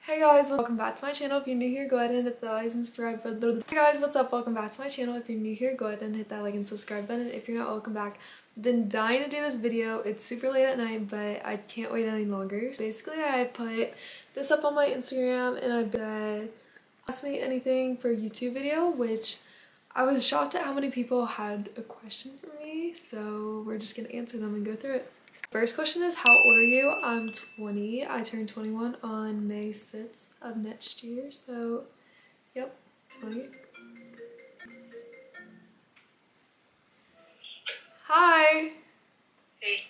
Hey guys, welcome back to my channel. If you're new here, go ahead and hit that like and subscribe button. Hey guys, what's up? Welcome back to my channel. If you're new here, go ahead and hit that like and subscribe button. If you're not, welcome back. I've been dying to do this video. It's super late at night, but I can't wait any longer. So basically, I put this up on my Instagram and I said, ask me anything for a YouTube video, which I was shocked at how many people had a question for me. So we're just gonna answer them and go through it. First question is, how old are you? I'm 20. I turned 21 on May 6th of next year. So, yep, 20. Hi. Hey.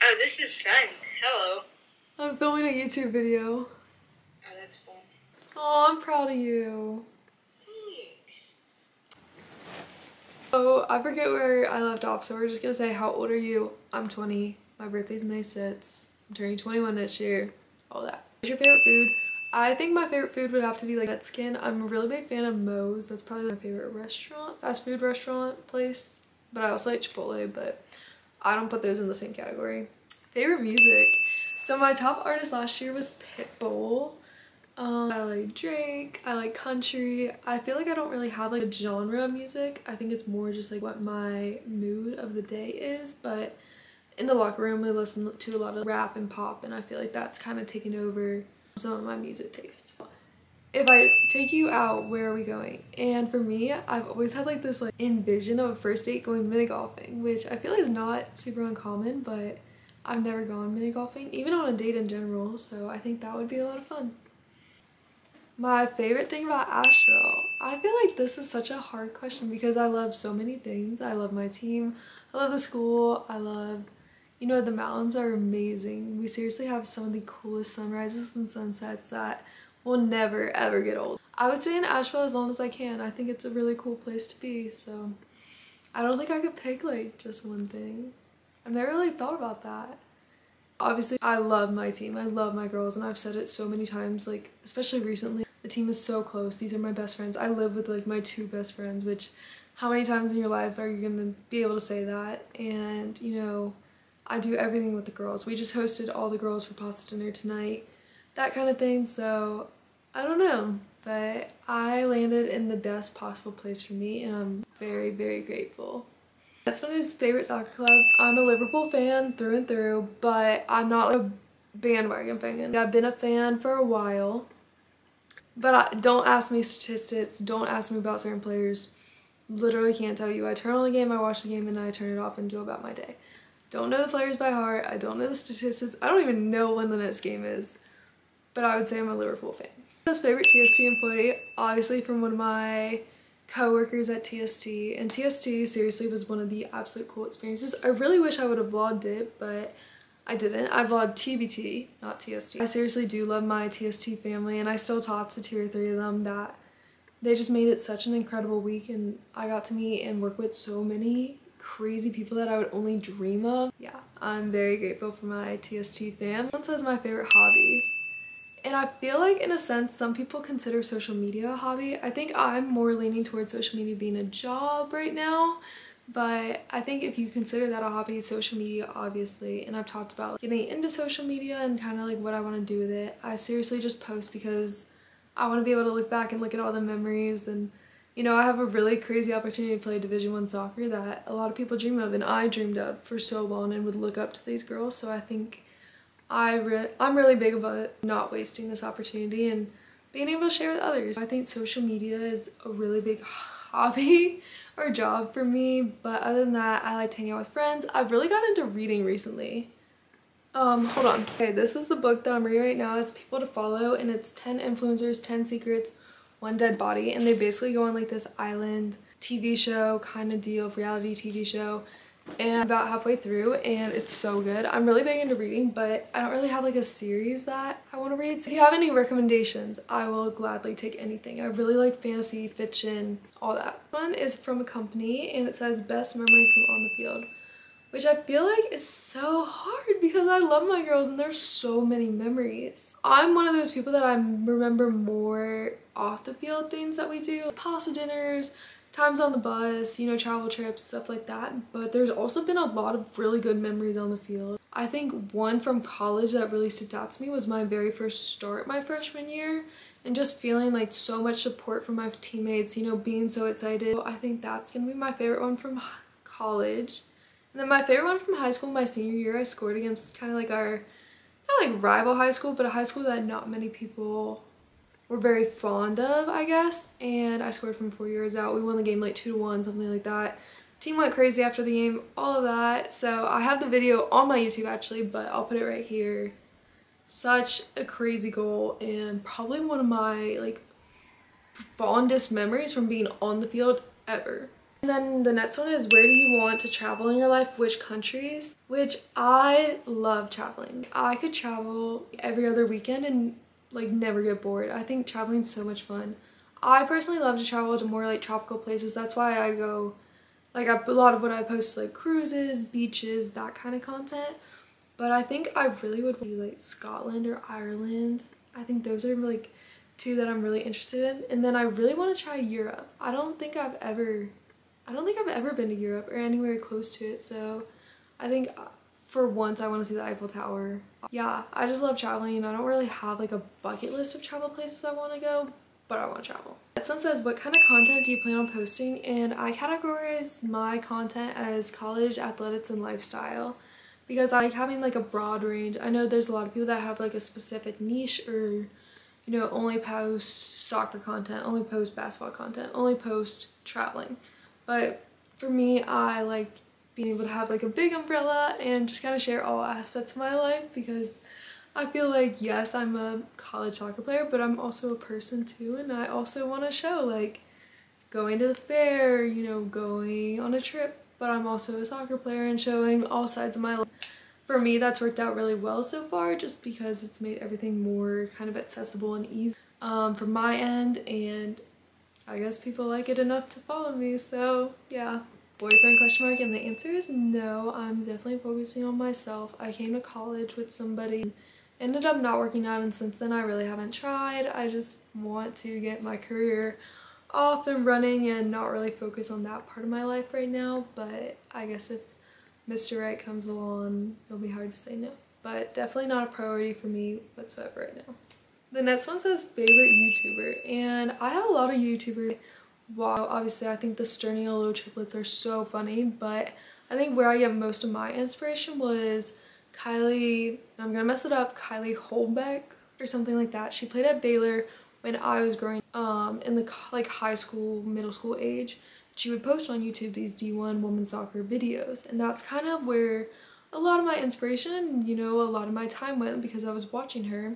Oh, this is fun. Hello. I'm filming a YouTube video. Oh, that's fun. Oh, I'm proud of you. Thanks. Oh, I forget where I left off, so we're just gonna say, how old are you? I'm 20. My birthday's May 6th. I'm turning 21 next year. All that. What's your favorite food? I think my favorite food would have to be like Mexican. I'm a really big fan of Moe's. That's probably my favorite restaurant, fast food restaurant place. But I also like Chipotle, but I don't put those in the same category. Favorite music? So my top artist last year was Pitbull. I like Drake, I like country. I feel like I don't really have like a genre of music. I think it's more just like what my mood of the day is, but in the locker room I listen to a lot of rap and pop, and I feel like that's kind of taken over some of my music taste. If I take you out, where are we going? And for me, I've always had like this like envision of a first date going mini golfing, which I feel like is not super uncommon, but I've never gone mini golfing, even on a date in general, so I think that would be a lot of fun. My favorite thing about Asheville. I feel like this is such a hard question because I love so many things. I love my team, I love the school, I love, you know, the mountains are amazing. We seriously have some of the coolest sunrises and sunsets that will never ever get old. I would stay in Asheville as long as I can. I think it's a really cool place to be, so I don't think I could pick like just one thing. I've never really thought about that. Obviously, I love my team. I love my girls, and I've said it so many times, like, especially recently. The team is so close. These are my best friends. I live with, like, my two best friends, which how many times in your life are you going to be able to say that? And, you know, I do everything with the girls. We just hosted all the girls for pasta dinner tonight, that kind of thing. So, I don't know, but I landed in the best possible place for me, and I'm very, very grateful. That's one of his favorite soccer club. I'm a Liverpool fan through and through, but I'm not a bandwagon fan. I've been a fan for a while, but don't ask me statistics, don't ask me about certain players. Literally can't tell you. I turn on the game, I watch the game, and I turn it off and go about my day. Don't know the players by heart, I don't know the statistics, I don't even know when the next game is, but I would say I'm a Liverpool fan. His favorite TST employee, obviously from one of my co-workers at TST, and TST seriously was one of the absolute cool experiences. I really wish I would have vlogged it, but I didn't. I vlogged TBT, not TST. I seriously do love my TST family, and I still talk to 2 or 3 of them that they just made it such an incredible week, and I got to meet and work with so many crazy people that I would only dream of. Yeah, I'm very grateful for my TST fam. One says my favorite hobby. And I feel like, in a sense, some people consider social media a hobby. I think I'm more leaning towards social media being a job right now. But I think if you consider that a hobby, social media, obviously. And I've talked about getting into social media and kind of like what I want to do with it. I seriously just post because I want to be able to look back and look at all the memories. And, you know, I have a really crazy opportunity to play Division I soccer that a lot of people dream of. And I dreamed of for so long and would look up to these girls. So I think I'm really big about not wasting this opportunity and being able to share with others. I think social media is a really big hobby or job for me, but other than that, I like to hang out with friends. I've really got into reading recently. Hold on. Okay, this is the book that I'm reading right now. It's People to Follow, and it's 10 influencers, 10 secrets, 1 dead body, and they basically go on like this island TV show kind of deal, reality TV show. And I'm about halfway through, and it's so good. I'm really big into reading, but I don't really have like a series that I want to read. So if you have any recommendations, I will gladly take anything. I really like fantasy, fiction, all that. This one is from a company, and it says best memory from on the field, which I feel like is so hard because I love my girls and there's so many memories. I'm one of those people that I remember more off the field things that we do, pasta dinners, times on the bus, you know, travel trips, stuff like that. But there's also been a lot of really good memories on the field. I think one from college that really stood out to me was my very first start my freshman year, and just feeling like so much support from my teammates, you know, being so excited. I think that's gonna be my favorite one from college. And then my favorite one from high school, my senior year, I scored against kind of like our, not like rival high school, but a high school that not many people were very fond of, I guess. And I scored from 4 years out. We won the game like 2-1, something like that. Team went crazy after the game, all of that. So I have the video on my YouTube actually, but I'll put it right here. Such a crazy goal, and probably one of my like fondest memories from being on the field ever. And then the next one is, where do you want to travel in your life? Which countries? Which I love traveling. I could travel every other weekend and like never get bored. I think traveling's so much fun. I personally love to travel to more like tropical places. That's why I go, like a lot of what I post like cruises, beaches, that kind of content. But I think I really would be like Scotland or Ireland. I think those are like two that I'm really interested in. And then I really want to try Europe. I don't think I've ever been to Europe or anywhere close to it. So I think for once I want to see the Eiffel Tower. Yeah, I just love traveling. I don't really have like a bucket list of travel places I want to go, but I want to travel. This one says, what kind of content do you plan on posting? And I categorize my content as college, athletics, and lifestyle, because I like having like a broad range. I know there's a lot of people that have like a specific niche, or you know, only post soccer content, only post basketball content, only post traveling. But for me, I like being able to have like a big umbrella and just kind of share all aspects of my life, because I feel like, yes, I'm a college soccer player, but I'm also a person too, and I also want to show like going to the fair, you know, going on a trip, but I'm also a soccer player and showing all sides of my life. For me, that's worked out really well so far, just because it's made everything more kind of accessible and easy from my end, and I guess people like it enough to follow me, so yeah. Boyfriend question mark, and the answer is no. I'm definitely focusing on myself. I came to college with somebody, ended up not working out, and since then I really haven't tried. I just want to get my career off and running and not really focus on that part of my life right now, but I guess if Mr. Right comes along, it'll be hard to say no. But definitely not a priority for me whatsoever right now. The next one says favorite YouTuber, and I have a lot of YouTubers. Wow, obviously I think the Sternio triplets are so funny, but I think where I get most of my inspiration was Kylie, I'm gonna mess it up, Kylie Holbeck or something like that. She played at Baylor when I was growing in the like high school, middle school age. She would post on YouTube these D1 women's soccer videos, and that's kind of where a lot of my inspiration, you know, a lot of my time went, because I was watching her.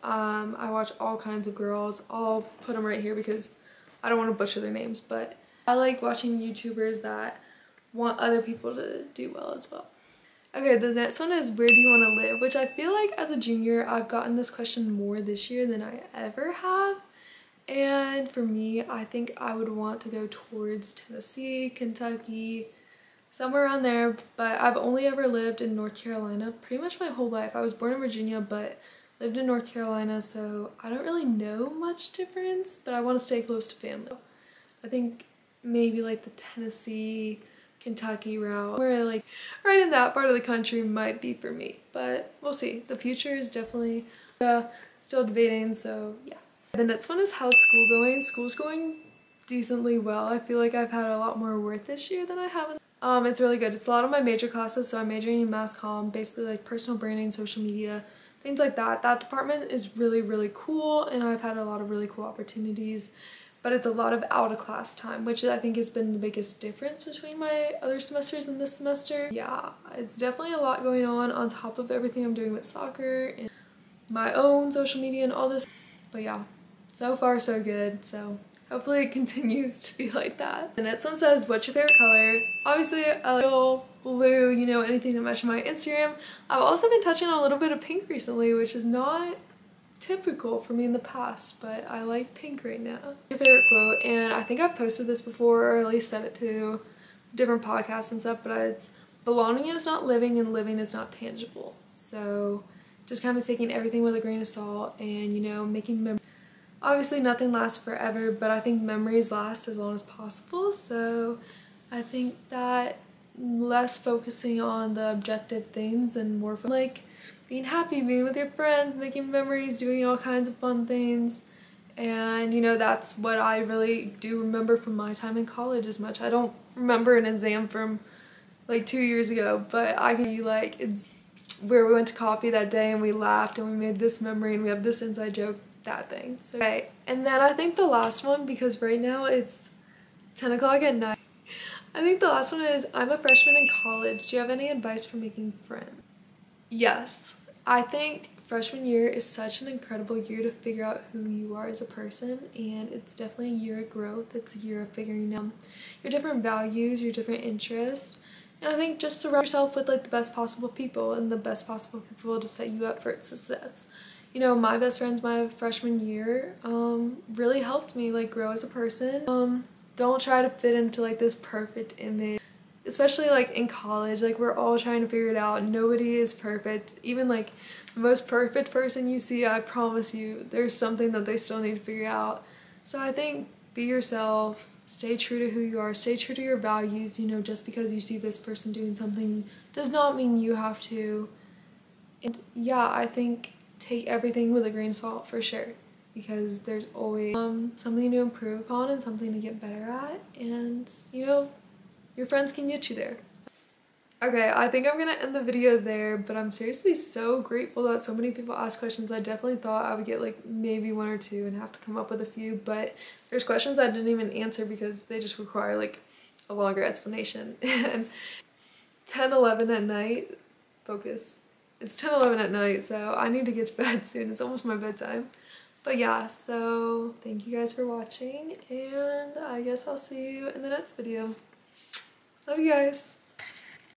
I watch all kinds of girls. I'll put them right here because I don't want to butcher their names, but I like watching YouTubers that want other people to do well as well. Okay, the next one is, where do you want to live? Which I feel like as a junior, I've gotten this question more this year than I ever have. And for me, I think I would want to go towards Tennessee, Kentucky, somewhere around there. But I've only ever lived in North Carolina pretty much my whole life. I was born in Virginia, but lived in North Carolina, so I don't really know much difference, but I want to stay close to family. I think maybe like the Tennessee, Kentucky route, where like right in that part of the country might be for me, but we'll see. The future is definitely still debating, so yeah. The next one is, how's school going? School's going decently well. I feel like I've had a lot more work this year than I have. It's really good. It's a lot of my major classes, so I'm majoring in mass comm, basically like personal branding, social media, things like that. That department is really, really cool, and I've had a lot of really cool opportunities, but it's a lot of out of class time, which I think has been the biggest difference between my other semesters and this semester. Yeah, it's definitely a lot going on top of everything I'm doing with soccer and my own social media and all this. But yeah, so far so good, so hopefully it continues to be like that. The next one says, what's your favorite color? Obviously I like blue, you know, anything that matches my Instagram. I've also been touching on a little bit of pink recently, which is not typical for me in the past, but I like pink right now. Your favorite quote, and I think I've posted this before, or at least said it to different podcasts and stuff, but it's, belonging is not living and living is not tangible. So just kind of taking everything with a grain of salt and, you know, making memories. Obviously nothing lasts forever, but I think memories last as long as possible, so I think that less focusing on the objective things and more like being happy, being with your friends, making memories, doing all kinds of fun things. And you know, that's what I really do remember from my time in college as much. I don't remember an exam from like 2 years ago, but I can be like, it's where we went to coffee that day and we laughed and we made this memory and we have this inside joke, that thing. So, okay, and then I think the last one, because right now it's 10 o'clock at night, I think the last one is, I'm a freshman in college. Do you have any advice for making friends? Yes, I think freshman year is such an incredible year to figure out who you are as a person, and it's definitely a year of growth. It's a year of figuring out your different values, your different interests, and I think just surround yourself with like the best possible people and the best possible people to set you up for success. You know, my best friends my freshman year really helped me like grow as a person. Don't try to fit into like this perfect image, especially like in college. Like, we're all trying to figure it out. Nobody is perfect. Even like the most perfect person you see, I promise you there's something that they still need to figure out. So I think be yourself, stay true to who you are, stay true to your values. You know, just because you see this person doing something does not mean you have to. And yeah, I think take everything with a grain of salt for sure, because there's always something to improve upon and something to get better at, and you know, your friends can get you there. Okay, I think I'm gonna end the video there, but I'm seriously so grateful that so many people asked questions. I definitely thought I would get like maybe one or two and have to come up with a few, but there's questions I didn't even answer because they just require like a longer explanation. And 10:11 at night, focus. It's 10:11 at night, so I need to get to bed soon. It's almost my bedtime. But yeah, so thank you guys for watching, and I guess I'll see you in the next video. Love you guys.